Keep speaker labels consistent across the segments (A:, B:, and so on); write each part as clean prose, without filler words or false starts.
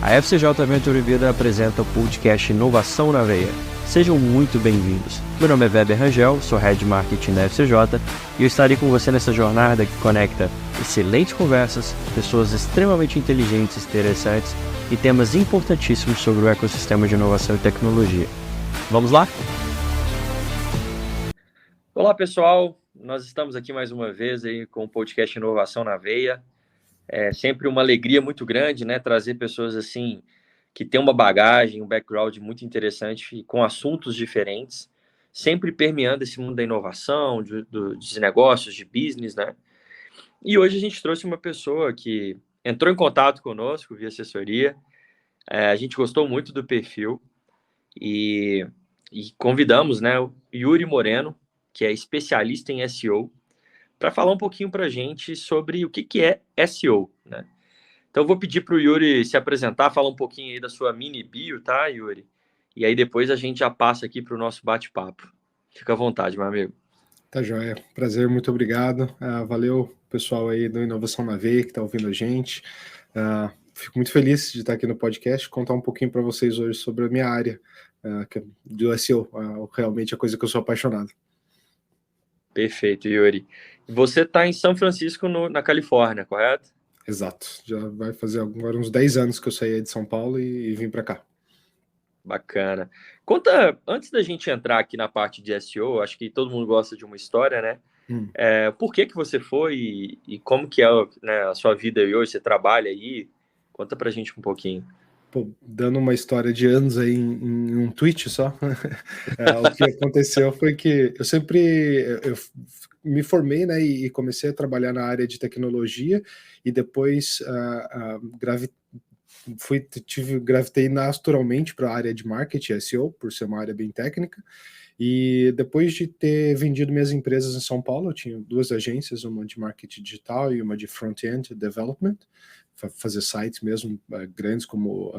A: A FCJ Venture Vida apresenta o podcast Inovação na Veia. Sejam muito bem-vindos. Meu nome é Weber Rangel, sou Head de Marketing da FCJ e eu estarei com você nessa jornada que conecta excelentes conversas, pessoas extremamente inteligentes e interessantes e temas importantíssimos sobre o ecossistema de inovação e tecnologia. Vamos lá? Olá, pessoal. Nós estamos aqui mais uma vez aí com o podcast Inovação na Veia. É sempre uma alegria muito grande, né? Trazer pessoas assim que têm uma bagagem, um background muito interessante, com assuntos diferentes, sempre permeando esse mundo da inovação, dos negócios, de business, né? E hoje a gente trouxe uma pessoa que entrou em contato conosco via assessoria. A gente gostou muito do perfil e convidamos, né, o Yuri Moreno, que é especialista em SEO, para falar um pouquinho para a gente sobre o que é SEO, né? Então, eu vou pedir para o Yuri se apresentar, falar um pouquinho aí da sua mini bio, tá, Yuri? E aí depois a gente já passa aqui para o nosso bate-papo. Fica à vontade, meu amigo.
B: Tá joia. Prazer, muito obrigado. Valeu, pessoal aí do Inovação na Veia que está ouvindo a gente. Fico muito feliz de estar aqui no podcast, contar um pouquinho para vocês hoje sobre a minha área do SEO, realmente a coisa que eu sou apaixonado.
A: Perfeito, Yuri. Você está em São Francisco, na Califórnia, correto?
B: Exato. Já vai fazer agora uns 10 anos que eu saí de São Paulo e vim para cá.
A: Bacana. Conta, antes da gente entrar aqui na parte de SEO, acho que todo mundo gosta de uma história, né? Por que você foi e como que é, né, a sua vida aí hoje? Você trabalha aí? Conta pra gente um pouquinho.
B: Pô, dando uma história de anos aí em um tweet só, o que aconteceu foi que eu me formei, né, e comecei a trabalhar na área de tecnologia e depois gravitei naturalmente para a área de marketing, SEO, por ser uma área bem técnica. E depois de ter vendido minhas empresas em São Paulo, eu tinha duas agências, uma de marketing digital e uma de front-end development, fazer sites mesmo grandes como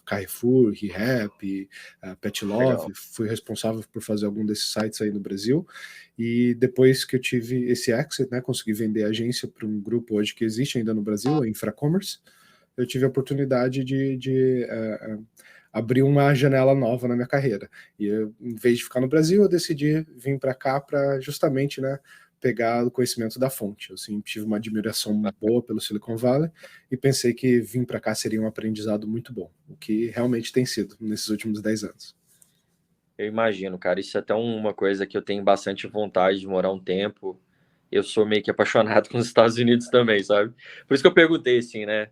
B: Carrefour, ReHap, Pet Love. Legal. Fui responsável por fazer algum desses sites aí no Brasil. E depois que eu tive esse exit, né, consegui vender a agência para um grupo hoje que existe ainda no Brasil, a Infracommerce, eu tive a oportunidade de abrir uma janela nova na minha carreira. E eu, em vez de ficar no Brasil, eu decidi vir para cá para justamente, né, pegar o conhecimento da fonte. Eu sempre tive uma admiração boa pelo Silicon Valley e pensei que vir para cá seria um aprendizado muito bom, o que realmente tem sido nesses últimos 10 anos.
A: Eu imagino, cara. Isso é até uma coisa que eu tenho bastante vontade de morar um tempo. Eu sou meio que apaixonado com os Estados Unidos também, sabe? Por isso que eu perguntei, assim, né?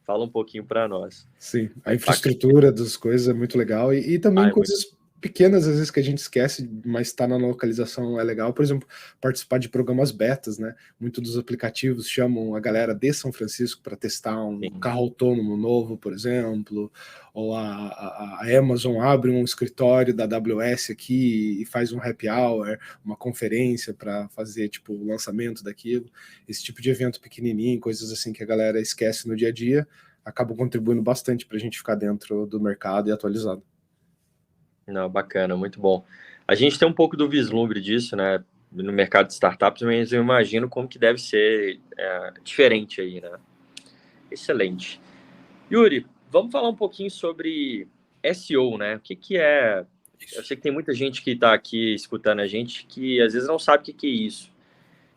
A: Fala um pouquinho para nós.
B: Sim, a infraestrutura das coisas é muito legal e também coisas pequenas às vezes que a gente esquece, mas está na localização é legal. Por exemplo, participar de programas betas, né? Muitos dos aplicativos chamam a galera de São Francisco para testar um carro autônomo novo, por exemplo, ou a Amazon abre um escritório da AWS aqui e faz um happy hour, uma conferência para fazer tipo o lançamento daquilo. Esse tipo de evento pequenininho, coisas assim que a galera esquece no dia a dia, acabam contribuindo bastante para a gente ficar dentro do mercado e atualizado.
A: Não, bacana, muito bom. A gente tem um pouco do vislumbre disso, né, no mercado de startups, mas eu imagino como que deve ser diferente aí, né? Excelente. Yuri, vamos falar um pouquinho sobre SEO, né? O que é... Eu sei que tem muita gente que está aqui escutando a gente que às vezes não sabe o que é isso.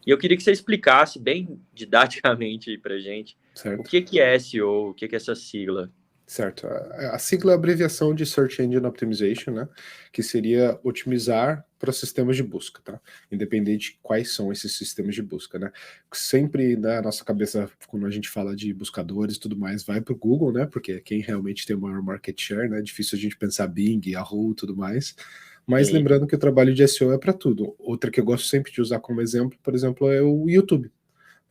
A: E eu queria que você explicasse bem didaticamente aí pra gente o que é SEO, o que é essa sigla.
B: Certo. A sigla é a abreviação de Search Engine Optimization, né? Que seria otimizar para sistemas de busca, tá? Independente de quais são esses sistemas de busca, né? Sempre na nossa cabeça, quando a gente fala de buscadores e tudo mais, vai para o Google, né? Porque é quem realmente tem o maior market share, né? É difícil a gente pensar Bing, Yahoo e tudo mais. Mas sim, lembrando que o trabalho de SEO é para tudo. Outra que eu gosto sempre de usar como exemplo, por exemplo, é o YouTube.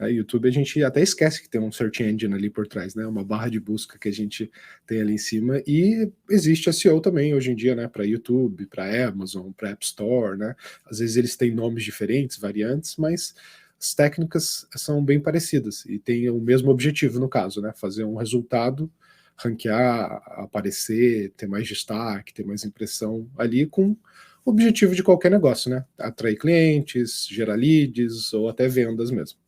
B: YouTube a gente até esquece que tem um search engine ali por trás, né? Uma barra de busca que a gente tem ali em cima, e existe SEO também hoje em dia, né? Para YouTube, para Amazon, para App Store, né? Às vezes eles têm nomes diferentes, variantes, mas as técnicas são bem parecidas e têm o mesmo objetivo no caso, né? Fazer um resultado, ranquear, aparecer, ter mais destaque, ter mais impressão ali com o objetivo de qualquer negócio, né? Atrair clientes, gerar leads ou até vendas mesmo.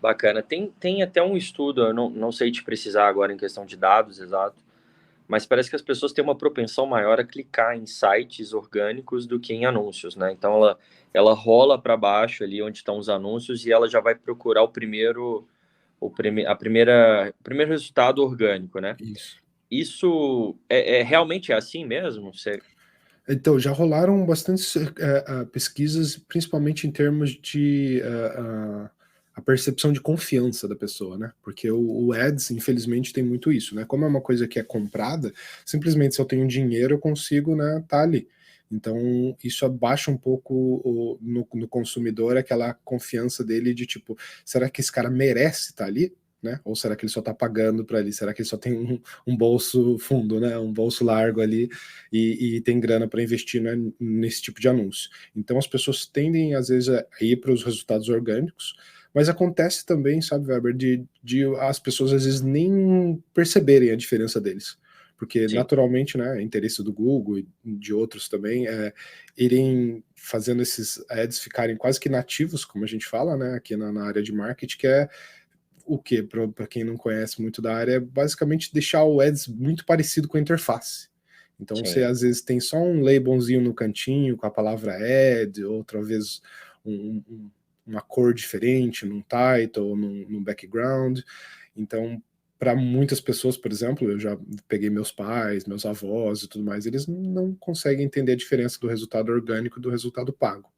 A: Bacana. Tem até um estudo, eu não sei te precisar agora em questão de dados exato, mas parece que as pessoas têm uma propensão maior a clicar em sites orgânicos do que em anúncios, né? Então ela rola para baixo ali onde estão os anúncios e ela já vai procurar o primeiro resultado orgânico, né?
B: Isso.
A: Isso realmente é assim mesmo? Você...
B: Então, já rolaram bastantes pesquisas, principalmente em termos de a percepção de confiança da pessoa, né? Porque o Ads, infelizmente, tem muito isso, né? Como é uma coisa que é comprada, simplesmente se eu tenho dinheiro, eu consigo, né, tá ali. Então, isso abaixa um pouco no consumidor aquela confiança dele de tipo, será que esse cara merece estar ali? Né? Ou será que ele só está pagando para ali? Será que ele só tem um bolso fundo, né? Um bolso largo ali e tem grana para investir, né, nesse tipo de anúncio. Então as pessoas tendem, às vezes, a ir para os resultados orgânicos, mas acontece também, sabe, Weber, de as pessoas às vezes nem perceberem a diferença deles. Porque
A: Sim,
B: naturalmente, né, é interesse do Google e de outros também irem fazendo esses ads ficarem quase que nativos, como a gente fala, né, aqui na área de marketing, que é o que, para quem não conhece muito da área, é basicamente deixar o ads muito parecido com a interface. Então você
A: sim,
B: às vezes tem só um labelzinho no cantinho com a palavra ad, outra vez uma cor diferente num title, num background. Então, para muitas pessoas, por exemplo, eu já peguei meus pais, meus avós e tudo mais, eles não conseguem entender a diferença do resultado orgânico do resultado pago.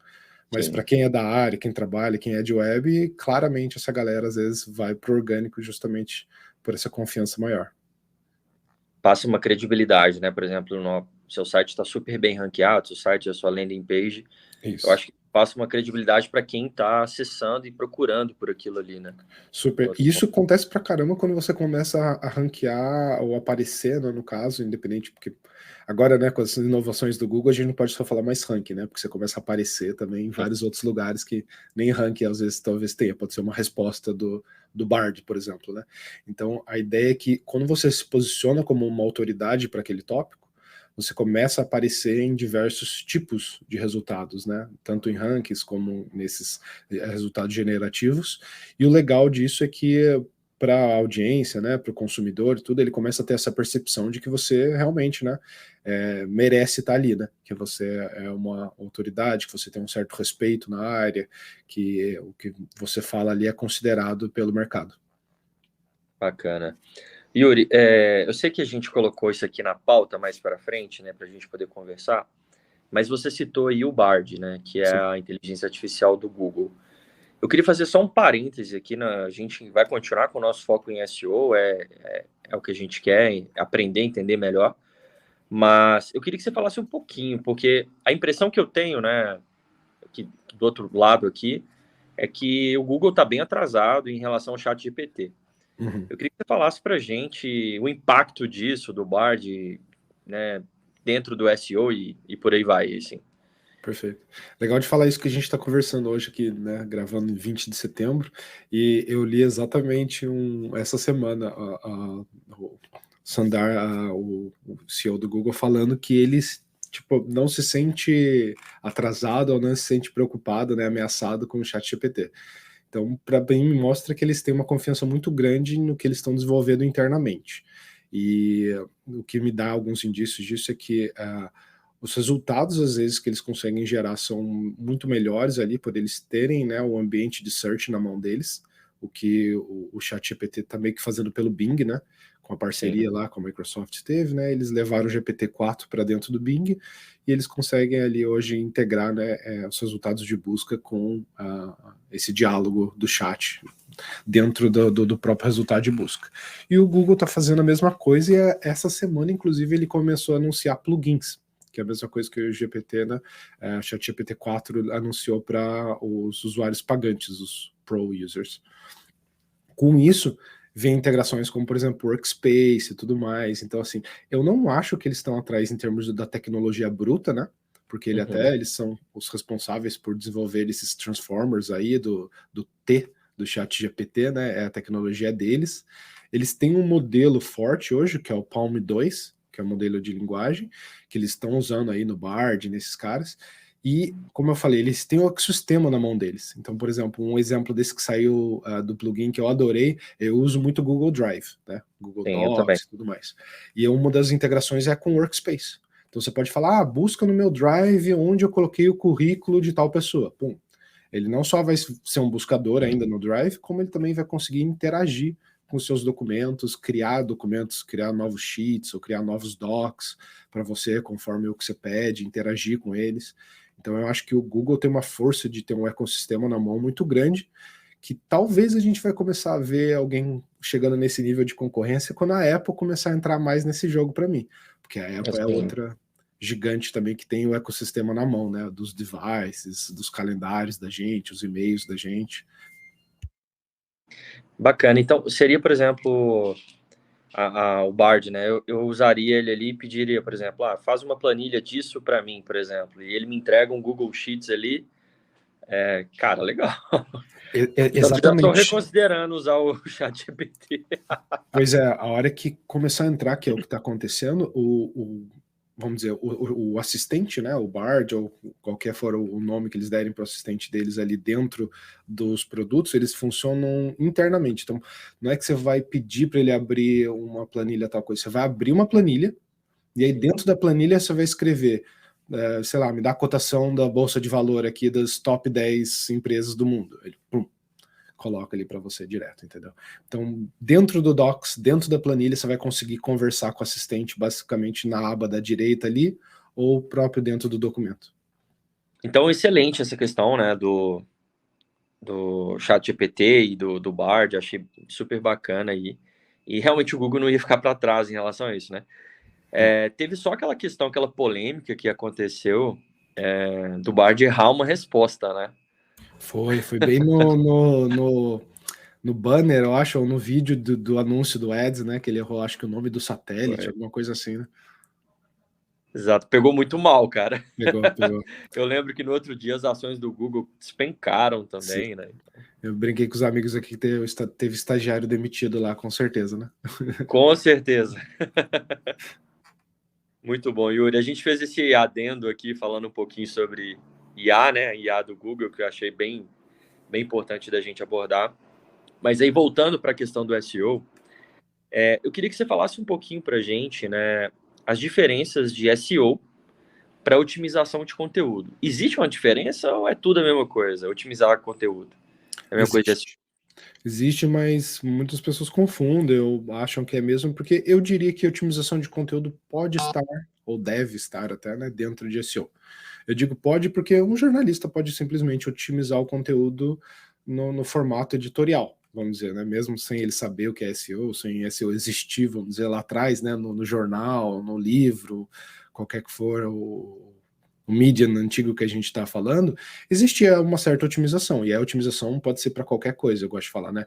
B: Mas para
A: sim.
B: quem é da área, quem trabalha, quem é de web, claramente essa galera às vezes vai pro orgânico justamente por essa confiança maior.
A: Passa uma credibilidade, né? Por exemplo, no seu site está super bem ranqueado, seu site, a sua landing page. Eu
B: Isso.
A: acho que passa uma credibilidade para quem está acessando e procurando por aquilo ali, né?
B: Super. E isso acontece pra caramba quando você começa a ranquear ou aparecer, né, no caso, independente, porque agora, né, com as inovações do Google, a gente não pode só falar mais ranking, né? Porque você começa a aparecer também em vários outros lugares que nem ranking às vezes talvez tenha, pode ser uma resposta do Bard, por exemplo, né? Então, a ideia é que quando você se posiciona como uma autoridade para aquele tópico, você começa a aparecer em diversos tipos de resultados, né? Tanto em rankings como nesses resultados generativos. E o legal disso é que para a audiência, né, para o consumidor, tudo, ele começa a ter essa percepção de que você realmente, né, merece estar ali, né, que você é uma autoridade, que você tem um certo respeito na área, que o que você fala ali é considerado pelo mercado.
A: Bacana. Yuri, eu sei que a gente colocou isso aqui na pauta mais para frente, né, para a gente poder conversar, mas você citou aí o Bard, né, que é
B: Sim.
A: a inteligência artificial do Google. Eu queria fazer só um parêntese aqui, a gente vai continuar com o nosso foco em SEO, é o que a gente quer, aprender, entender melhor, mas eu queria que você falasse um pouquinho, porque a impressão que eu tenho, né, que, do outro lado aqui, é que o Google está bem atrasado em relação ao chat GPT.
B: Uhum.
A: Eu queria que você falasse para a gente o impacto disso, do Bard, né, dentro do SEO e por aí vai, assim.
B: Perfeito. Legal de falar isso que a gente está conversando hoje aqui, né, gravando em 20 de setembro, e eu li exatamente essa semana o Sundar, o CEO do Google, falando que eles tipo, não se sente atrasado ou não se sente preocupado, né, ameaçado com o chat GPT. Então, para mim, mostra que eles têm uma confiança muito grande no que eles estão desenvolvendo internamente. E o que me dá alguns indícios disso é que os resultados, às vezes, que eles conseguem gerar são muito melhores ali, por eles terem, né, o ambiente de search na mão deles, o que o ChatGPT está meio que fazendo pelo Bing, né, com a
A: Sim,
B: parceria lá com a Microsoft teve, né, eles levaram o GPT-4 para dentro do Bing e eles conseguem ali hoje integrar, né, os resultados de busca com esse diálogo do chat dentro do próprio resultado de busca. E o Google está fazendo a mesma coisa e essa semana, inclusive, ele começou a anunciar plugins, que é a mesma coisa que o GPT, né? A ChatGPT 4 anunciou para os usuários pagantes, os Pro users. Com isso, vem integrações como, por exemplo, Workspace e tudo mais. Então, assim, eu não acho que eles estão atrás em termos da tecnologia bruta, né? Porque
A: uhum,
B: eles são os responsáveis por desenvolver esses transformers aí do T, do chat GPT, né? É a tecnologia deles. Eles têm um modelo forte hoje, que é o Palm 2, que é o modelo de linguagem, que eles estão usando aí no Bard, nesses caras. E, como eu falei, eles têm o ecossistema na mão deles. Então, por exemplo, um exemplo desse que saiu do plugin que eu adorei, eu uso muito o Google Drive, né? Google
A: Sim, eu também.
B: Docs e tudo mais. E uma das integrações é com o Workspace. Então você pode falar, busca no meu Drive onde eu coloquei o currículo de tal pessoa. Pum. Ele não só vai ser um buscador ainda no Drive, como ele também vai conseguir interagir com os seus documentos, criar novos sheets ou criar novos docs para você, conforme o que você pede, interagir com eles. Então eu acho que o Google tem uma força de ter um ecossistema na mão muito grande, que talvez a gente vai começar a ver alguém chegando nesse nível de concorrência quando a Apple começar a entrar mais nesse jogo para mim. Porque a Apple é
A: Assim,
B: outra gigante também que tem o ecossistema na mão, né? Dos devices, dos calendários da gente, os e-mails da gente.
A: bacana. Então, seria, por exemplo, o Bard, né? Eu usaria ele ali e pediria, por exemplo, faz uma planilha disso para mim, por exemplo, e ele me entrega um Google Sheets ali. Cara, legal. Então, já estou
B: Exatamente.
A: reconsiderando usar o ChatGPT.
B: Pois é, a hora que começar a entrar, que é o que está acontecendo, vamos dizer, o assistente, né, o Bard, ou qualquer for o nome que eles derem para o assistente deles ali dentro dos produtos, eles funcionam internamente. Então, não é que você vai pedir para ele abrir uma planilha, tal coisa, você vai abrir uma planilha, e aí dentro da planilha você vai escrever, sei lá, me dá a cotação da Bolsa de Valor aqui das top 10 empresas do mundo. Ele, pum, coloca ali para você direto, entendeu? Então, dentro do Docs, dentro da planilha, você vai conseguir conversar com o assistente basicamente na aba da direita ali, ou próprio dentro do documento.
A: Então, excelente essa questão, né, do ChatGPT e do Bard, achei super bacana aí. E realmente o Google não ia ficar para trás em relação a isso, né? Teve só aquela questão, aquela polêmica que aconteceu do Bard errar uma resposta, né?
B: Foi bem no banner, eu acho, ou no vídeo do anúncio do Ads, né? Que ele errou, acho que o nome do satélite, alguma coisa assim, né?
A: Exato, pegou muito mal, cara.
B: Pegou.
A: Eu lembro que no outro dia as ações do Google despencaram
B: Sim.
A: também, né?
B: Eu brinquei com os amigos aqui que teve estagiário demitido lá, com certeza, né?
A: Com certeza. Muito bom, Yuri. A gente fez esse adendo aqui falando um pouquinho sobre IA, né? IA do Google, que eu achei bem, bem importante da gente abordar. Mas aí, voltando para a questão do SEO, eu queria que você falasse um pouquinho para a gente, né? As diferenças de SEO para otimização de conteúdo. Existe uma diferença ou é tudo a mesma coisa? Otimizar conteúdo. É a mesma coisa de SEO.
B: Existe, mas muitas pessoas confundem, ou acham que é mesmo, porque eu diria que a otimização de conteúdo pode estar, ou deve estar até, né, dentro de SEO. Eu digo pode porque um jornalista pode simplesmente otimizar o conteúdo no formato editorial, vamos dizer, né, mesmo sem ele saber o que é SEO, sem SEO existir, vamos dizer, lá atrás, né, no jornal, no livro, qualquer que for o Medium antigo que a gente está falando, existia uma certa otimização, e a otimização pode ser para qualquer coisa, eu gosto de falar, né?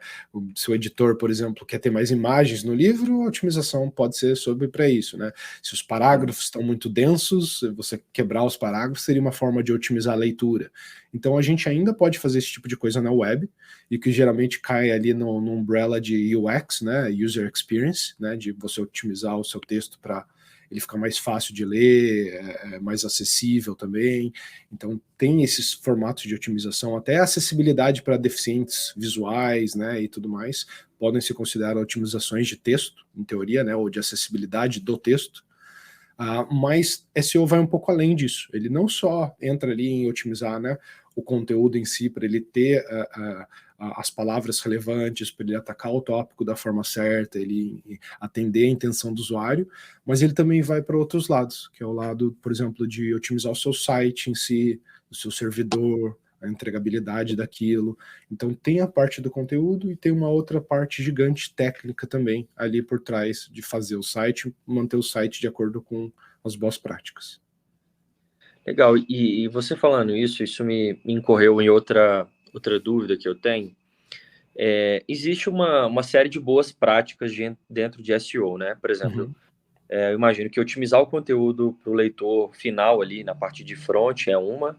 B: Se o editor, por exemplo, quer ter mais imagens no livro, a otimização pode ser sobre para isso, né? Se os parágrafos estão muito densos, você quebrar os parágrafos seria uma forma de otimizar a leitura. Então a gente ainda pode fazer esse tipo de coisa na web, e que geralmente cai ali no umbrella de UX, né? User Experience, né? De você otimizar o seu texto para ele fica mais fácil de ler, mais acessível também. Então tem esses formatos de otimização, até acessibilidade para deficientes visuais, né, e tudo mais, podem se considerar otimizações de texto, em teoria, né, ou de acessibilidade do texto. Mas SEO vai um pouco além disso. Ele não só entra ali em otimizar, né, o conteúdo em si, para ele ter as palavras relevantes, para ele atacar o tópico da forma certa, ele atender a intenção do usuário, mas ele também vai para outros lados, que é o lado, por exemplo, de otimizar o seu site em si, o seu servidor, a entregabilidade daquilo. Então tem a parte do conteúdo e tem uma outra parte gigante técnica também ali por trás de fazer o site, manter o site de acordo com as boas práticas.
A: Legal. E você falando isso me incorreu em outra dúvida que eu tenho. Existe uma série de boas práticas dentro de SEO, né? Por exemplo, eu imagino que otimizar o conteúdo para o leitor final ali na parte de front é uma.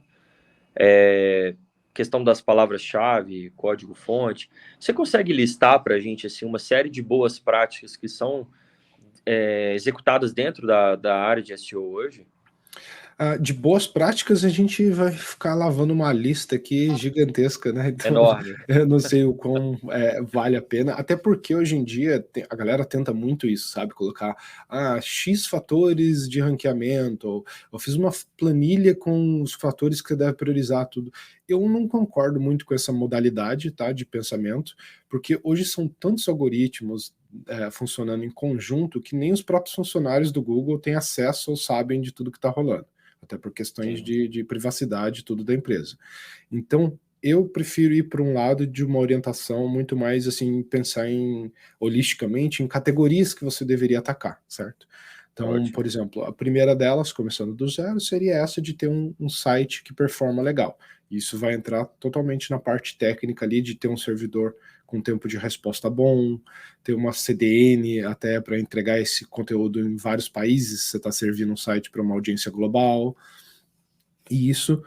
A: Questão das palavras-chave, código-fonte. Você consegue listar para a gente assim, uma série de boas práticas que são executadas dentro da área de SEO hoje?
B: De boas práticas, a gente vai ficar lavando uma lista aqui gigantesca, né? Então,
A: Enorme.
B: eu não sei o quão vale a pena, até porque hoje em dia a galera tenta muito isso, sabe? Colocar X fatores de ranqueamento, eu fiz uma planilha com os fatores que você deve priorizar tudo. Eu não concordo muito com essa modalidade, tá, de pensamento, porque hoje são tantos algoritmos funcionando em conjunto que nem os próprios funcionários do Google têm acesso ou sabem de tudo que está rolando, até por questões de privacidade tudo da empresa. Então, eu prefiro ir para um lado de uma orientação muito mais assim, pensar holisticamente em categorias que você deveria atacar, certo? Então,
A: Ótimo.
B: por exemplo, a primeira delas, começando do zero, seria essa de ter um site que performa legal. Isso vai entrar totalmente na parte técnica ali de ter um servidor com tempo de resposta bom, ter uma CDN até para entregar esse conteúdo em vários países, você está servindo um site para uma audiência global, e isso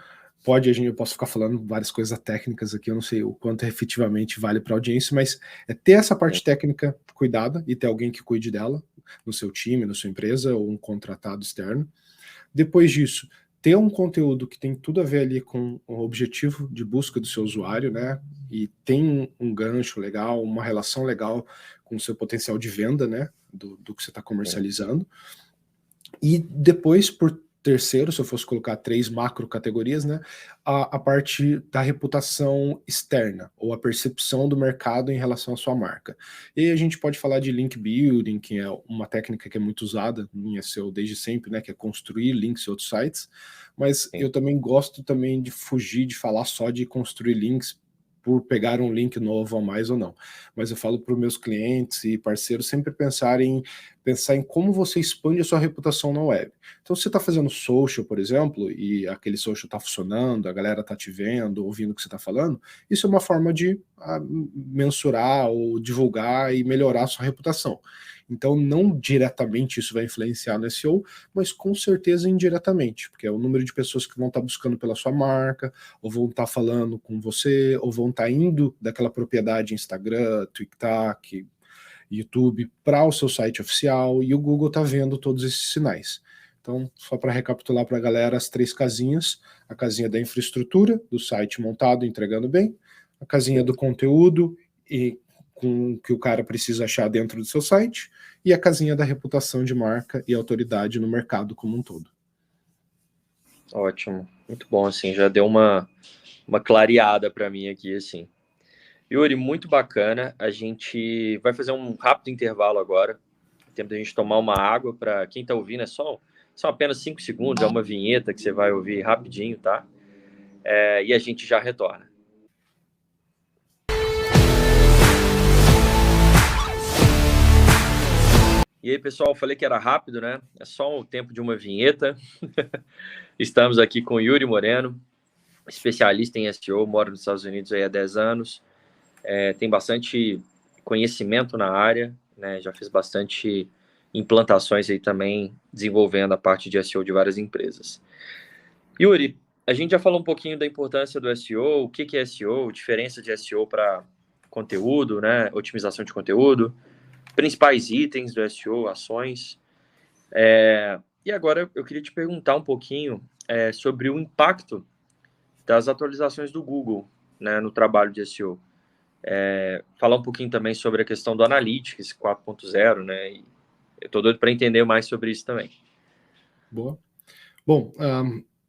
B: eu posso ficar falando várias coisas técnicas aqui, eu não sei o quanto efetivamente vale para a audiência, mas é ter essa parte técnica cuidada e ter alguém que cuide dela no seu time, na sua empresa, ou um contratado externo. Depois disso, ter um conteúdo que tem tudo a ver ali com o objetivo de busca do seu usuário, né? E tem um gancho legal, uma relação legal com o seu potencial de venda, né? Do que você está comercializando. E depois, por terceiro, se eu fosse colocar 3 macro categorias, né, a parte da reputação externa, ou a percepção do mercado em relação à sua marca. E aí a gente pode falar de link building, que é uma técnica que é muito usada em SEO desde sempre, né, que é construir links em outros sites, mas eu também gosto também de fugir de falar só de construir links por pegar um link novo a mais ou não. Mas eu falo para os meus clientes e parceiros sempre pensar em como você expande a sua reputação na web. Então, se você está fazendo social, por exemplo, e aquele social está funcionando, a galera está te vendo, ouvindo o que você está falando, isso é uma forma de mensurar ou divulgar e melhorar a sua reputação. Então, não diretamente isso vai influenciar no SEO, mas com certeza indiretamente, porque é o número de pessoas que vão estar buscando pela sua marca, ou vão estar falando com você, ou vão estar indo daquela propriedade Instagram, TikTok, YouTube para o seu site oficial, e o Google está vendo todos esses sinais. Então, só para recapitular para a galera, as 3 casinhas: a casinha da infraestrutura, do site montado, entregando bem, a casinha do conteúdo e com o que o cara precisa achar dentro do seu site, e a casinha da reputação de marca e autoridade no mercado como um todo.
A: Ótimo, muito bom, assim, já deu uma clareada para mim aqui, assim. Yuri, muito bacana, a gente vai fazer um rápido intervalo agora, tempo da gente tomar uma água. Para quem está ouvindo, são apenas 5 segundos, é uma vinheta que você vai ouvir rapidinho, tá? E a gente já retorna. E aí, pessoal, falei que era rápido, né? É só o tempo de uma vinheta. Estamos aqui com o Yuri Moreno, especialista em SEO, mora nos Estados Unidos aí há 10 anos, tem bastante conhecimento na área, né? Já fez bastante implantações aí também, desenvolvendo a parte de SEO de várias empresas. Yuri, a gente já falou um pouquinho da importância do SEO, o que é SEO, diferença de SEO para conteúdo, né? Otimização de conteúdo, principais itens do SEO, ações. E agora eu queria te perguntar um pouquinho sobre o impacto das atualizações do Google, né, no trabalho de SEO. Falar um pouquinho também sobre a questão do Analytics 4.0, né? E eu estou doido para entender mais sobre isso também.
B: Boa. Bom,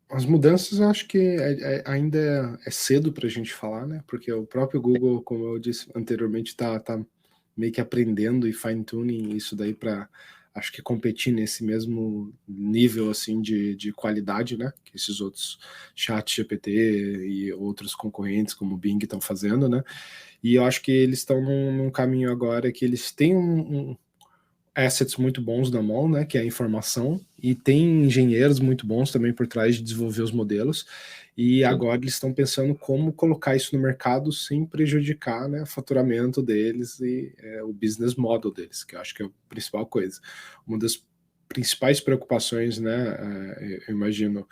B: as mudanças eu acho que ainda é cedo para a gente falar, né? Porque o próprio Google, como eu disse anteriormente, está meio que aprendendo e fine-tuning isso daí para, acho que, competir nesse mesmo nível assim de qualidade, né? Que esses outros chat GPT e outros concorrentes como o Bing estão fazendo, né? E eu acho que eles estão num caminho agora que eles têm assets muito bons na mão, né, que é a informação, e tem engenheiros muito bons também por trás de desenvolver os modelos, e agora eles estão pensando como colocar isso no mercado sem prejudicar, né, o faturamento deles e o business model deles, que eu acho que é a principal coisa. Uma das principais preocupações, né, eu imagino,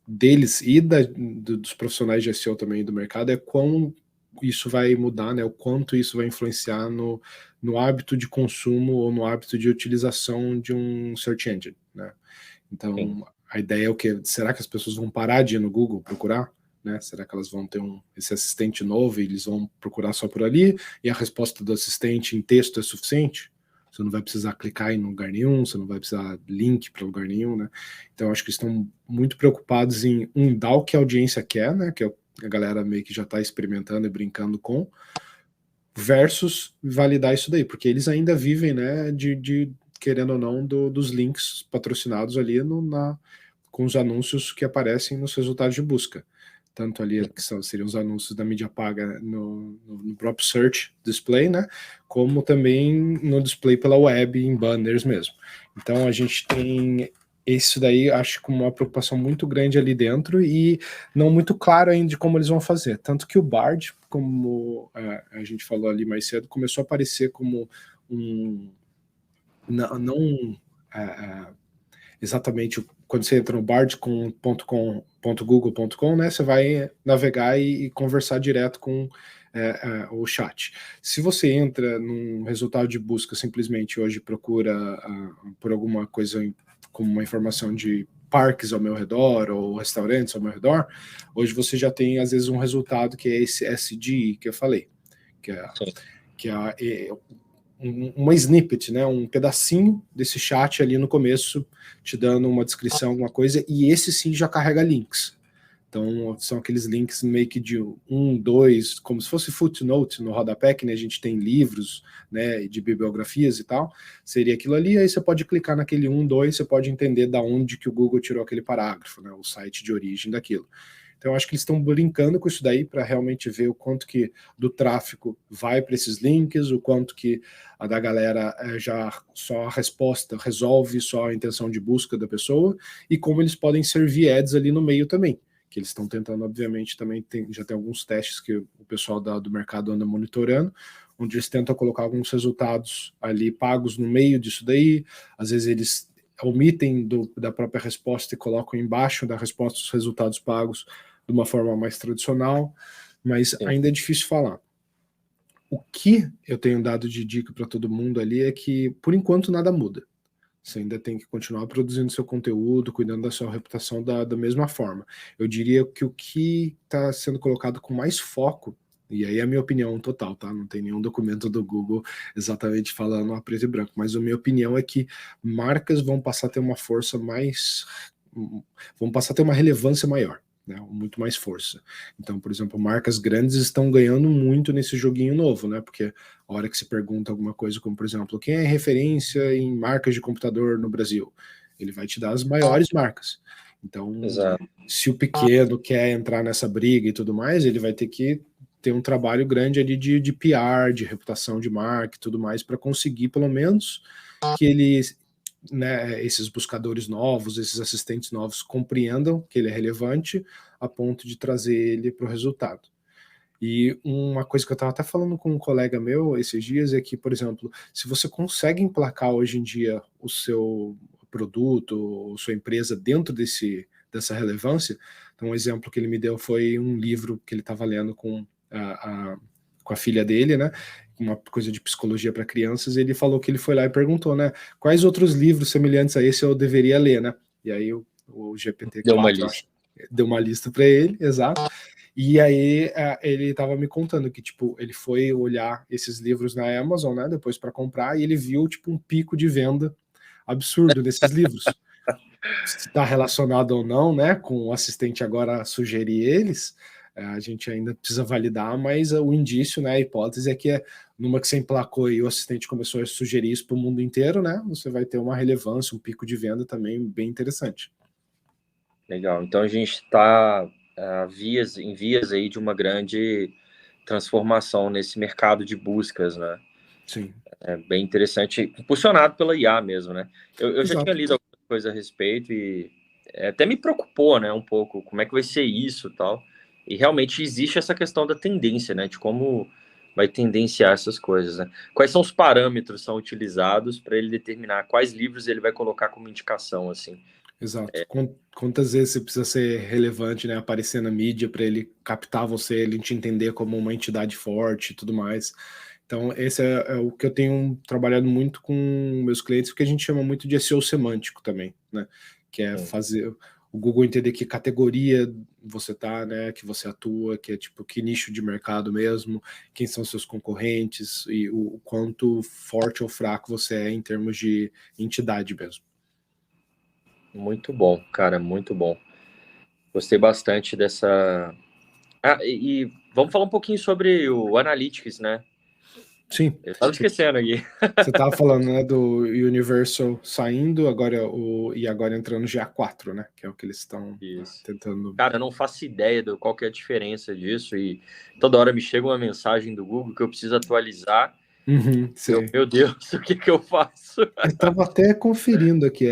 B: deles e dos profissionais de SEO também do mercado é como isso vai mudar, né, o quanto isso vai influenciar no hábito de consumo ou no hábito de utilização de um search engine, né? Então, a ideia é o quê? Será que as pessoas vão parar de ir no Google procurar? Né? Será que elas vão ter esse assistente novo e eles vão procurar só por ali? E a resposta do assistente em texto é suficiente? Você não vai precisar clicar em lugar nenhum, você não vai precisar link para lugar nenhum, né? Então, acho que estão muito preocupados em, dar o que a audiência quer, né? Que a galera meio que já está experimentando e brincando com, versus validar isso daí, porque eles ainda vivem, né, de querendo ou não, dos links patrocinados ali com os anúncios que aparecem nos resultados de busca. Tanto ali que seriam os anúncios da mídia paga no próprio search display, né? Como também no display pela web, em banners mesmo. Então a gente tem isso daí, acho que uma preocupação muito grande ali dentro e não muito claro ainda de como eles vão fazer. Tanto que o Bard, como a gente falou ali mais cedo, começou a aparecer como não exatamente quando você entra no bard.com.google.com, né, você vai navegar e conversar direto com o chat. Se você entra num resultado de busca, simplesmente hoje procura por alguma coisa como uma informação de parques ao meu redor ou restaurantes ao meu redor, hoje você já tem às vezes um resultado que é esse SDI que eu falei, que é uma snippet, né, um pedacinho desse chat ali no começo, te dando uma descrição, alguma coisa, e esse sim já carrega links. Então, são aqueles links meio que de 1, 2, como se fosse footnote no rodapé, que né, a gente tem livros, né, de bibliografias e tal, seria aquilo ali, aí você pode clicar naquele 1, 2, você pode entender da onde que o Google tirou aquele parágrafo, né, o site de origem daquilo. Então, eu acho que eles estão brincando com isso daí para realmente ver o quanto que do tráfego vai para esses links, o quanto que a da galera já só a resposta resolve só a intenção de busca da pessoa e como eles podem servir ads ali no meio também, que eles estão tentando, obviamente, também já tem alguns testes que o pessoal do mercado anda monitorando, onde eles tentam colocar alguns resultados ali pagos no meio disso daí, às vezes eles omitem da própria resposta e colocam embaixo da resposta os resultados pagos de uma forma mais tradicional, mas ainda é difícil falar. O que eu tenho dado de dica para todo mundo ali é que, por enquanto, nada muda. Você ainda tem que continuar produzindo seu conteúdo, cuidando da sua reputação da mesma forma. Eu diria que o que está sendo colocado com mais foco, e aí é a minha opinião total, tá? Não tem nenhum documento do Google exatamente falando a preto e branco, mas a minha opinião é que marcas vão passar a ter uma força vão passar a ter uma relevância maior. Né, muito mais força. Então, por exemplo, marcas grandes estão ganhando muito nesse joguinho novo, né? Porque a hora que se pergunta alguma coisa como, por exemplo, quem é referência em marcas de computador no Brasil? Ele vai te dar as maiores marcas. Então, se o pequeno quer entrar nessa briga e tudo mais, ele vai ter que ter um trabalho grande ali de PR, de reputação de marca e tudo mais, para conseguir, pelo menos, que ele... Né, esses buscadores novos, esses assistentes novos compreendam que ele é relevante a ponto de trazer ele para o resultado. E uma coisa que eu estava até falando com um colega meu esses dias é que, por exemplo, se você consegue emplacar hoje em dia o seu produto ou sua empresa dentro dessa relevância, então um exemplo que ele me deu foi um livro que ele estava lendo com a filha dele, né? Uma coisa de psicologia para crianças, e ele falou que ele foi lá e perguntou, né? Quais outros livros semelhantes a esse eu deveria ler, né? E aí o GPT-4 deu uma lista para ele, exato. E aí ele estava me contando que, tipo, ele foi olhar esses livros na Amazon, né? Depois para comprar, e ele viu, tipo, um pico de venda absurdo desses livros. Se está relacionado ou não, né? Com o assistente agora sugerir eles, a gente ainda precisa validar, mas o indício, né, a hipótese é que numa que você emplacou e o assistente começou a sugerir isso para o mundo inteiro, né, você vai ter uma relevância, um pico de venda também bem interessante.
A: Legal, então a gente está em vias aí de uma grande transformação nesse mercado de buscas, né?
B: Sim.
A: É bem interessante, impulsionado pela IA mesmo, né? Eu já tinha lido alguma coisa a respeito e até me preocupou, né, um pouco, como é que vai ser isso e tal. E realmente existe essa questão da tendência, né, de como vai tendenciar essas coisas, né? Quais são os parâmetros que são utilizados para ele determinar quais livros ele vai colocar como indicação, assim?
B: Exato. Quantas vezes você precisa ser relevante, né, aparecer na mídia para ele captar você, ele te entender como uma entidade forte e tudo mais. Então, esse é o que eu tenho trabalhado muito com meus clientes, que a gente chama muito de SEO semântico também, né? que é fazer o Google entender que categoria você tá, né, que você atua, que é tipo que nicho de mercado mesmo, quem são seus concorrentes e o quanto forte ou fraco você é em termos de entidade mesmo.
A: Muito bom, cara, muito bom. Gostei bastante dessa... e vamos falar um pouquinho sobre o Analytics, né?
B: Sim.
A: Eu tava esquecendo aqui.
B: Você tava falando, né, do Universal saindo, e agora entrando no GA4, né? Que é o que eles estão tentando...
A: Cara, eu não faço ideia de qual que é a diferença disso, e toda hora me chega uma mensagem do Google que eu preciso atualizar. Meu Deus, o que eu faço?
B: Eu estava até conferindo aqui,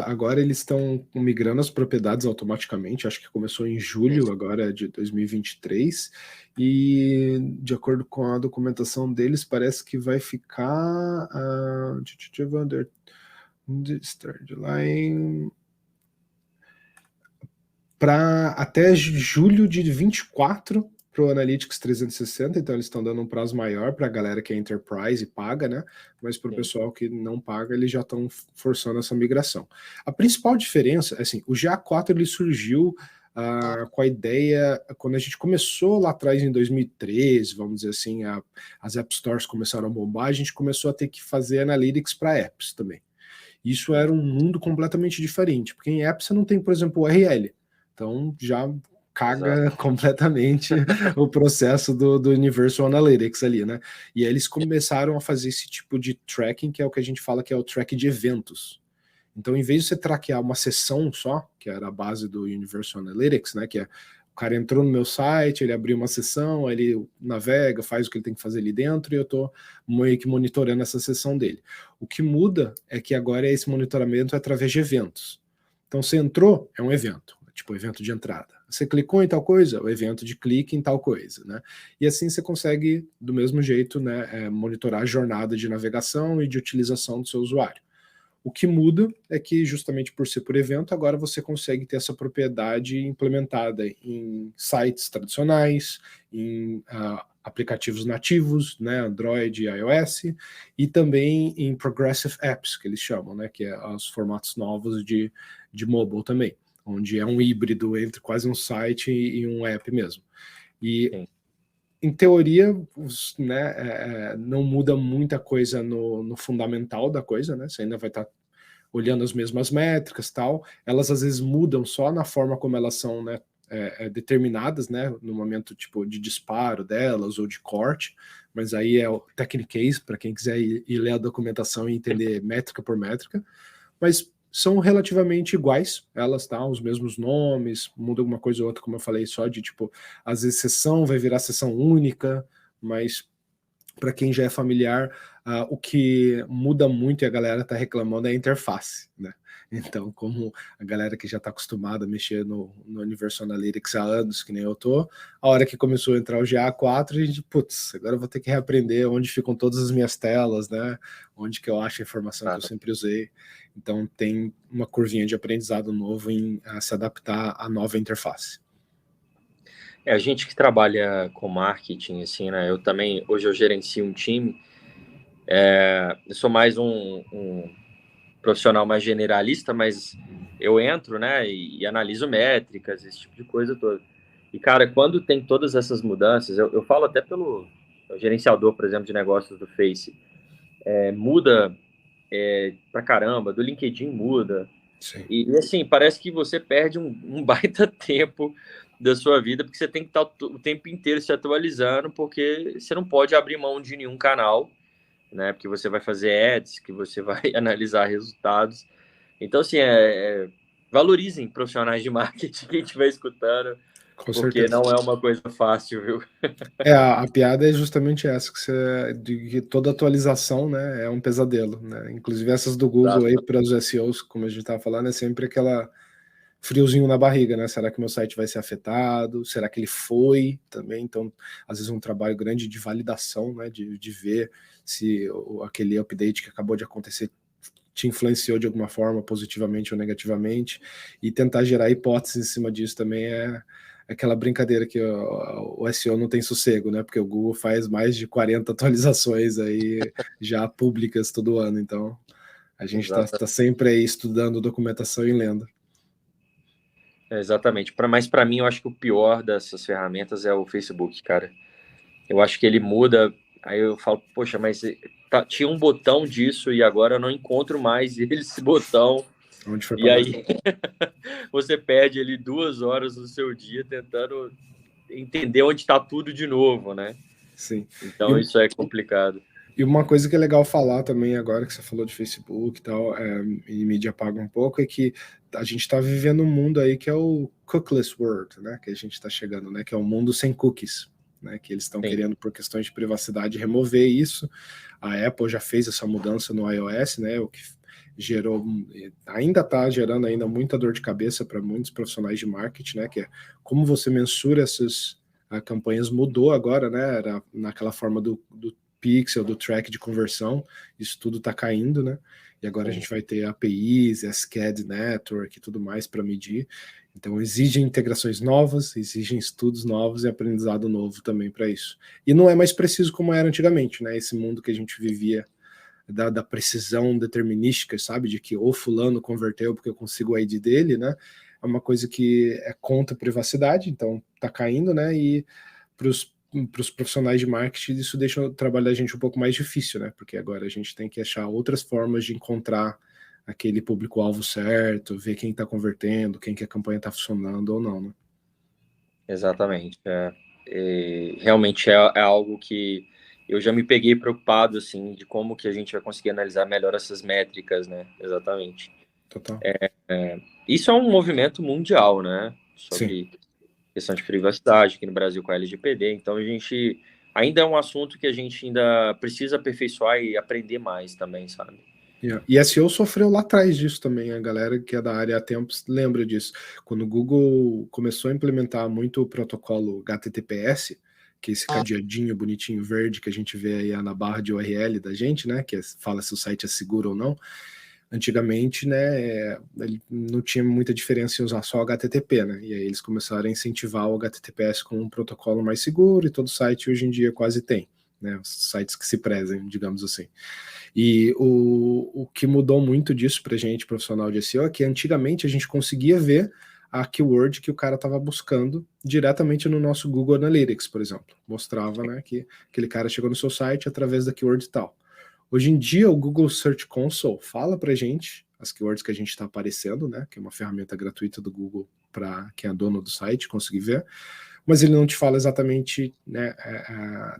B: agora eles estão migrando as propriedades automaticamente, acho que começou em julho agora de 2023, e de acordo com a documentação deles, parece que vai ficar para até julho de 24 para o Analytics 360, então eles estão dando um prazo maior para a galera que é Enterprise e paga, né? Mas para o pessoal que não paga, eles já estão forçando essa migração. A principal diferença, assim, o GA4 ele surgiu com a ideia, quando a gente começou lá atrás em 2013, vamos dizer assim, as App Stores começaram a bombar, a gente começou a ter que fazer Analytics para apps também. Isso era um mundo completamente diferente, porque em apps você não tem, por exemplo, o URL. Então já caga completamente o processo do Universal Analytics ali, né? E aí eles começaram a fazer esse tipo de tracking, que é o que a gente fala que é o track de eventos. Então, em vez de você traquear uma sessão só, que era a base do Universal Analytics, né? Que é o cara entrou no meu site, ele abriu uma sessão, aí ele navega, faz o que ele tem que fazer ali dentro, e eu estou meio que monitorando essa sessão dele. O que muda é que agora esse monitoramento é através de eventos. Então, você entrou, é um evento, tipo evento de entrada. Você clicou em tal coisa, o evento de clique em tal coisa, né? E assim você consegue, do mesmo jeito, né, monitorar a jornada de navegação e de utilização do seu usuário. O que muda é que, justamente por ser por evento, agora você consegue ter essa propriedade implementada em sites tradicionais, em aplicativos nativos, né, Android e iOS, e também em Progressive Apps, que eles chamam, né, que é os formatos novos de mobile também, onde é um híbrido entre quase um site e um app mesmo. E, em teoria, né, não muda muita coisa no fundamental da coisa, né, você ainda vai estar olhando as mesmas métricas, tal, elas às vezes mudam só na forma como elas são, né, determinadas, né, no momento tipo de disparo delas ou de corte, mas aí é o techniquez para quem quiser ir ler a documentação e entender métrica por métrica, mas são relativamente iguais, elas, tá, os mesmos nomes, muda alguma coisa ou outra, como eu falei, só de tipo, às vezes sessão vai virar sessão única, mas para quem já é familiar, o que muda muito e a galera está reclamando é a interface, né? Então, como a galera que já está acostumada a mexer no Universal Analytics há anos, que nem eu tô, a hora que começou a entrar o GA4, a gente, putz, agora eu vou ter que reaprender onde ficam todas as minhas telas, né? Onde que eu acho a informação que eu sempre usei. Então, tem uma curvinha de aprendizado novo em se adaptar à nova interface.
A: A gente que trabalha com marketing, assim, né? Hoje eu gerencio um time. Eu sou mais um profissional mais generalista, mas eu entro, né? E analiso métricas, esse tipo de coisa toda. E, cara, quando tem todas essas mudanças, eu falo até pelo gerenciador, por exemplo, de negócios do Face, muda pra caramba, do LinkedIn muda. E assim, parece que você perde um baita tempo da sua vida, porque você tem que estar o tempo inteiro se atualizando, porque você não pode abrir mão de nenhum canal, né? Porque você vai fazer ads, que você vai analisar resultados. Então, assim, valorizem profissionais de marketing, quem estiver escutando,
B: Com
A: porque
B: certeza.
A: não é uma coisa fácil, viu?
B: A piada é justamente essa, que toda atualização, né, é um pesadelo, né? Inclusive essas do Google aí para os SEOs, como a gente estava falando, é sempre aquela friozinho na barriga, né? Será que meu site vai ser afetado? Será que ele foi também? Então, às vezes um trabalho grande de validação, né, de ver se aquele update que acabou de acontecer te influenciou de alguma forma, positivamente ou negativamente, e tentar gerar hipóteses em cima disso também é aquela brincadeira que o SEO não tem sossego, né? Porque o Google faz mais de 40 atualizações aí já públicas todo ano, então A gente está sempre aí estudando documentação e lendo.
A: Exatamente. Mas para mim, eu acho que o pior dessas ferramentas é o Facebook, cara. Eu acho que ele muda. Aí eu falo, poxa, mas tinha um botão disso e agora eu não encontro mais esse botão.
B: Onde foi
A: E
B: parar?
A: aí você perde ali 2 horas do seu dia tentando entender onde está tudo de novo, né?
B: Sim.
A: Então isso é complicado.
B: E uma coisa que é legal falar também agora que você falou de Facebook e tal, e mídia paga um pouco, é que a gente está vivendo um mundo aí que é o cookieless world, né? Que a gente está chegando, né? Que é o mundo sem cookies, né? Que eles estão querendo, por questões de privacidade, remover isso. A Apple já fez essa mudança no iOS, né? O que gerou, ainda está gerando ainda muita dor de cabeça para muitos profissionais de marketing, né? Que é como você mensura essas campanhas mudou agora, né? Era naquela forma do pixel, do track de conversão, isso tudo está caindo, né? E agora a gente vai ter APIs, SCAD Network e tudo mais para medir. Então exigem integrações novas, exigem estudos novos e aprendizado novo também para isso. E não é mais preciso como era antigamente, né? Esse mundo que a gente vivia da precisão determinística, sabe? De que ou fulano converteu porque eu consigo o ID dele, né? É uma coisa que é contra a privacidade, então tá caindo, né? E para os profissionais de marketing, isso deixa o trabalho da gente um pouco mais difícil, né? Porque agora a gente tem que achar outras formas de encontrar aquele público-alvo certo, ver quem está convertendo, quem que a campanha está funcionando ou não, né?
A: Exatamente. Realmente é algo que eu já me peguei preocupado, assim, de como que a gente vai conseguir analisar melhor essas métricas, né? Exatamente.
B: Total.
A: Isso é um movimento mundial, né? Sobre
B: Sim.
A: questão de privacidade, aqui no Brasil com a LGPD. Então, a gente ainda é um assunto que a gente ainda precisa aperfeiçoar e aprender mais também, sabe?
B: Yeah. E SEO sofreu lá atrás disso também. A galera que é da área há tempos lembra disso. Quando o Google começou a implementar muito o protocolo HTTPS, que é esse cadeadinho bonitinho verde que a gente vê aí na barra de URL da gente, né? Que fala se o site é seguro ou não. Antigamente, né, ele não tinha muita diferença em usar só HTTP, né? E aí eles começaram a incentivar o HTTPS como um protocolo mais seguro e todo site hoje em dia quase tem, né? Os sites que se prezem, digamos assim. E o que mudou muito disso pra gente, profissional de SEO, é que antigamente a gente conseguia ver a keyword que o cara estava buscando diretamente no nosso Google Analytics, por exemplo. Mostrava, né, que aquele cara chegou no seu site através da keyword tal. Hoje em dia, o Google Search Console fala pra gente as keywords que a gente está aparecendo, né, que é uma ferramenta gratuita do Google para quem é dono do site conseguir ver, mas ele não te fala exatamente, né,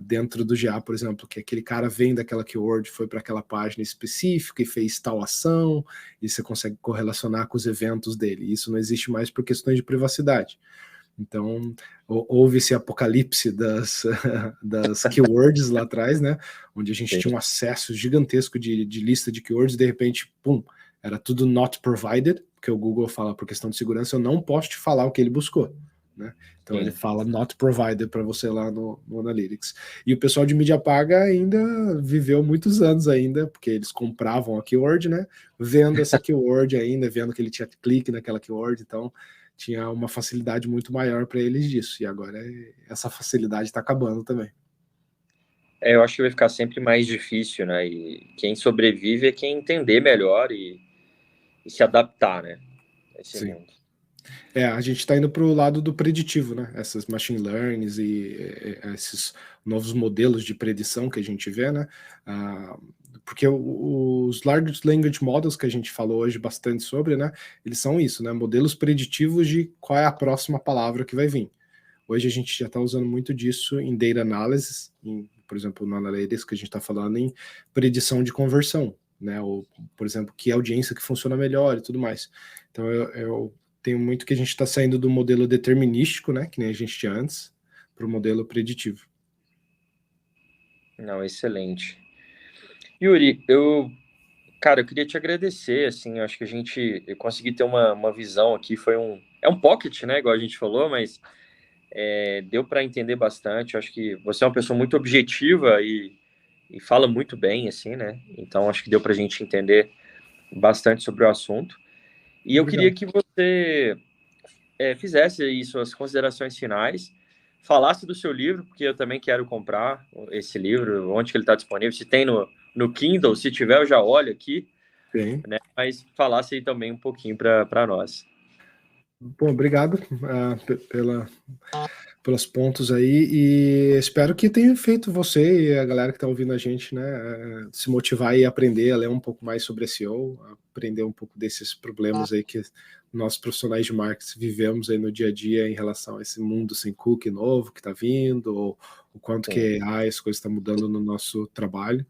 B: dentro do GA, por exemplo, que aquele cara vem daquela keyword, foi para aquela página específica e fez tal ação, e você consegue correlacionar com os eventos dele. Isso não existe mais por questões de privacidade. Então, houve esse apocalipse das keywords lá atrás, né? Onde a gente tinha um acesso gigantesco de lista de keywords, e de repente, pum, era tudo not provided, porque o Google fala, por questão de segurança, eu não posso te falar o que ele buscou, né? Então ele fala not provided para você lá no Analytics. E o pessoal de mídia paga ainda viveu muitos anos ainda, porque eles compravam a keyword, né? Vendo essa keyword ainda, vendo que ele tinha clique naquela keyword, então tinha uma facilidade muito maior para eles disso. E agora essa facilidade está acabando também.
A: Eu acho que vai ficar sempre mais difícil, né? E quem sobrevive é quem entender melhor e se adaptar, né? A esse
B: Sim.
A: mundo.
B: A gente está indo para o lado do preditivo, né? Essas machine learnings e esses novos modelos de predição que a gente vê, né? Porque os large language models que a gente falou hoje bastante sobre, né? Eles são isso, né? Modelos preditivos de qual é a próxima palavra que vai vir. Hoje a gente já está usando muito disso em data analysis, por exemplo, no Analytics, que a gente está falando em predição de conversão, né? Ou, por exemplo, que audiência que funciona melhor e tudo mais. Então eu tenho muito que a gente está saindo do modelo determinístico, né? Que nem a gente tinha antes, para o modelo preditivo.
A: Não, excelente. Yuri, cara, eu queria te agradecer, assim, eu acho que eu consegui ter uma visão aqui, é um pocket, né, igual a gente falou, mas deu para entender bastante, eu acho que você é uma pessoa muito objetiva e fala muito bem, assim, né, então acho que deu para a gente entender bastante sobre o assunto, e eu queria que você fizesse aí suas considerações finais, falasse do seu livro, porque eu também quero comprar esse livro, onde que ele está disponível, se tem no Kindle, se tiver eu já olho aqui,
B: Sim.
A: né? Mas falasse aí também um pouquinho para nós.
B: Bom, obrigado pelos pontos aí, e espero que tenha feito você e a galera que está ouvindo a gente, né, se motivar e aprender a ler um pouco mais sobre SEO, aprender um pouco desses problemas aí que nós profissionais de marketing vivemos aí no dia a dia em relação a esse mundo sem cookie novo que está vindo, ou o quanto que as coisas estão mudando no nosso trabalho.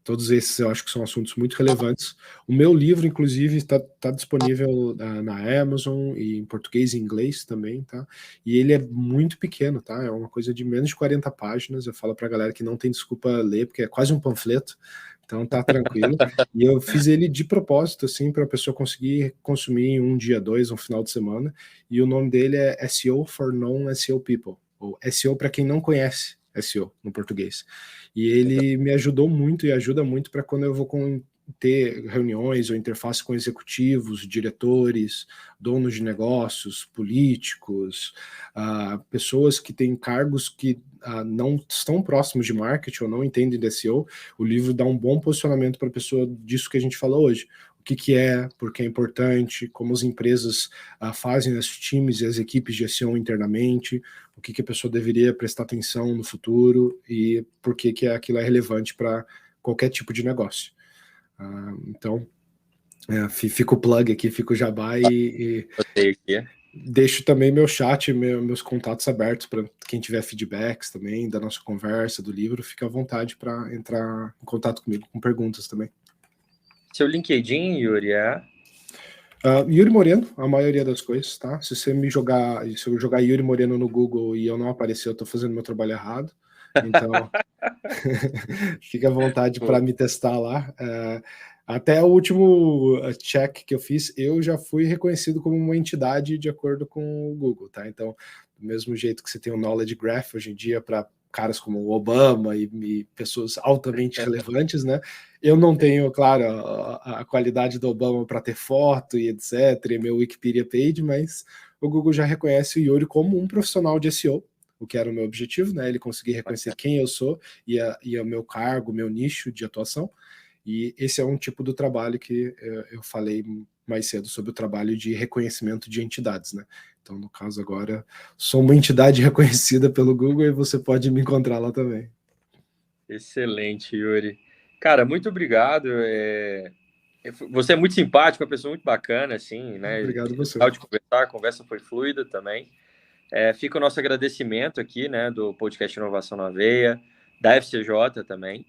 B: Todos esses eu acho que são assuntos muito relevantes. O meu livro, inclusive, está disponível na Amazon, e em português e inglês também, tá? E ele é muito pequeno, tá? É uma coisa de menos de 40 páginas. Eu falo para a galera que não tem desculpa ler, porque é quase um panfleto, então tá tranquilo. E eu fiz ele de propósito, assim, para a pessoa conseguir consumir em um dia, dois, um final de semana. E o nome dele é SEO for Non-SEO People, ou SEO para quem não conhece SEO no português. E ele me ajudou muito e ajuda muito para quando eu vou ter reuniões ou interface com executivos, diretores, donos de negócios, políticos, pessoas que têm cargos que não estão próximos de marketing ou não entendem de SEO. O livro dá um bom posicionamento para a pessoa disso que a gente falou hoje. O que é, por que é importante, como as empresas fazem os times e as equipes de SEO internamente, o que a pessoa deveria prestar atenção no futuro e por que aquilo é relevante para qualquer tipo de negócio. Então, fica o plug aqui, fica o jabá e deixo também meu chat, meus contatos abertos para quem tiver feedbacks também da nossa conversa, do livro, fica à vontade para entrar em contato comigo com perguntas também.
A: Seu LinkedIn, Yuri,
B: Yuri Moreno, a maioria das coisas, tá? Se eu jogar Yuri Moreno no Google e eu não aparecer, eu tô fazendo meu trabalho errado. Então, fica à vontade para me testar lá. Até o último check que eu fiz, eu já fui reconhecido como uma entidade de acordo com o Google, tá? Então, do mesmo jeito que você tem o Knowledge Graph hoje em dia para caras como o Obama e pessoas altamente relevantes, né? Eu não tenho, claro, a qualidade do Obama para ter foto e etc, e meu Wikipedia page, mas o Google já reconhece o Yuri como um profissional de SEO, o que era o meu objetivo, né? Ele conseguir reconhecer quem eu sou e o meu cargo, meu nicho de atuação. E esse é um tipo do trabalho que eu falei mais cedo sobre o trabalho de reconhecimento de entidades, né? Então, no caso agora, sou uma entidade reconhecida pelo Google e você pode me encontrar lá também.
A: Excelente, Yuri. Cara, muito obrigado. Você é muito simpático, uma pessoa muito bacana, assim, né?
B: Obrigado você.
A: Legal de conversar, a conversa foi fluida também. Fica o nosso agradecimento aqui, né, do podcast Inovação na Veia, da FCJ também.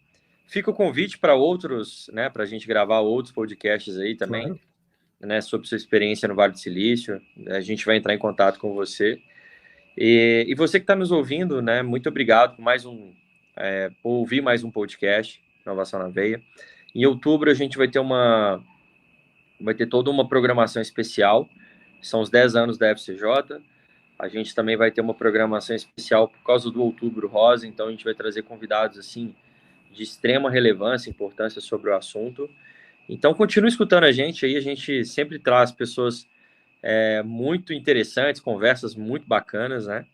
A: Fica o convite para outros, né, para a gente gravar outros podcasts aí também, claro, né, sobre sua experiência no Vale do Silício. A gente vai entrar em contato com você. E você que está nos ouvindo, né, muito obrigado por ouvir mais um podcast Inovação na Veia. Em outubro a gente vai ter toda uma programação especial. São os 10 anos da FCJ. A gente também vai ter uma programação especial por causa do Outubro Rosa, então a gente vai trazer convidados assim de extrema relevância e importância sobre o assunto. Então continue escutando a gente sempre traz pessoas muito interessantes, conversas muito bacanas, né?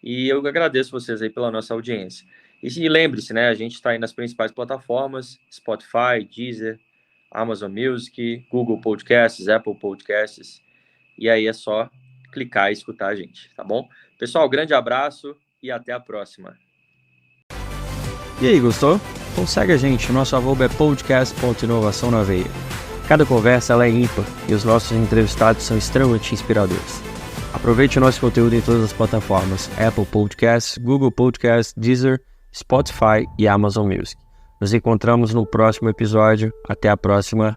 A: E eu agradeço vocês aí pela nossa audiência. E lembre-se, né? A gente está aí nas principais plataformas: Spotify, Deezer, Amazon Music, Google Podcasts, Apple Podcasts. E aí é só clicar e escutar a gente, tá bom? Pessoal, grande abraço e até a próxima.
C: E aí, gostou? Então segue a gente, nosso arroba é podcast.inovação na veia. Cada conversa ela é ímpar e os nossos entrevistados são extremamente inspiradores. Aproveite o nosso conteúdo em todas as plataformas: Apple Podcasts, Google Podcasts, Deezer, Spotify e Amazon Music. Nos encontramos no próximo episódio. Até a próxima.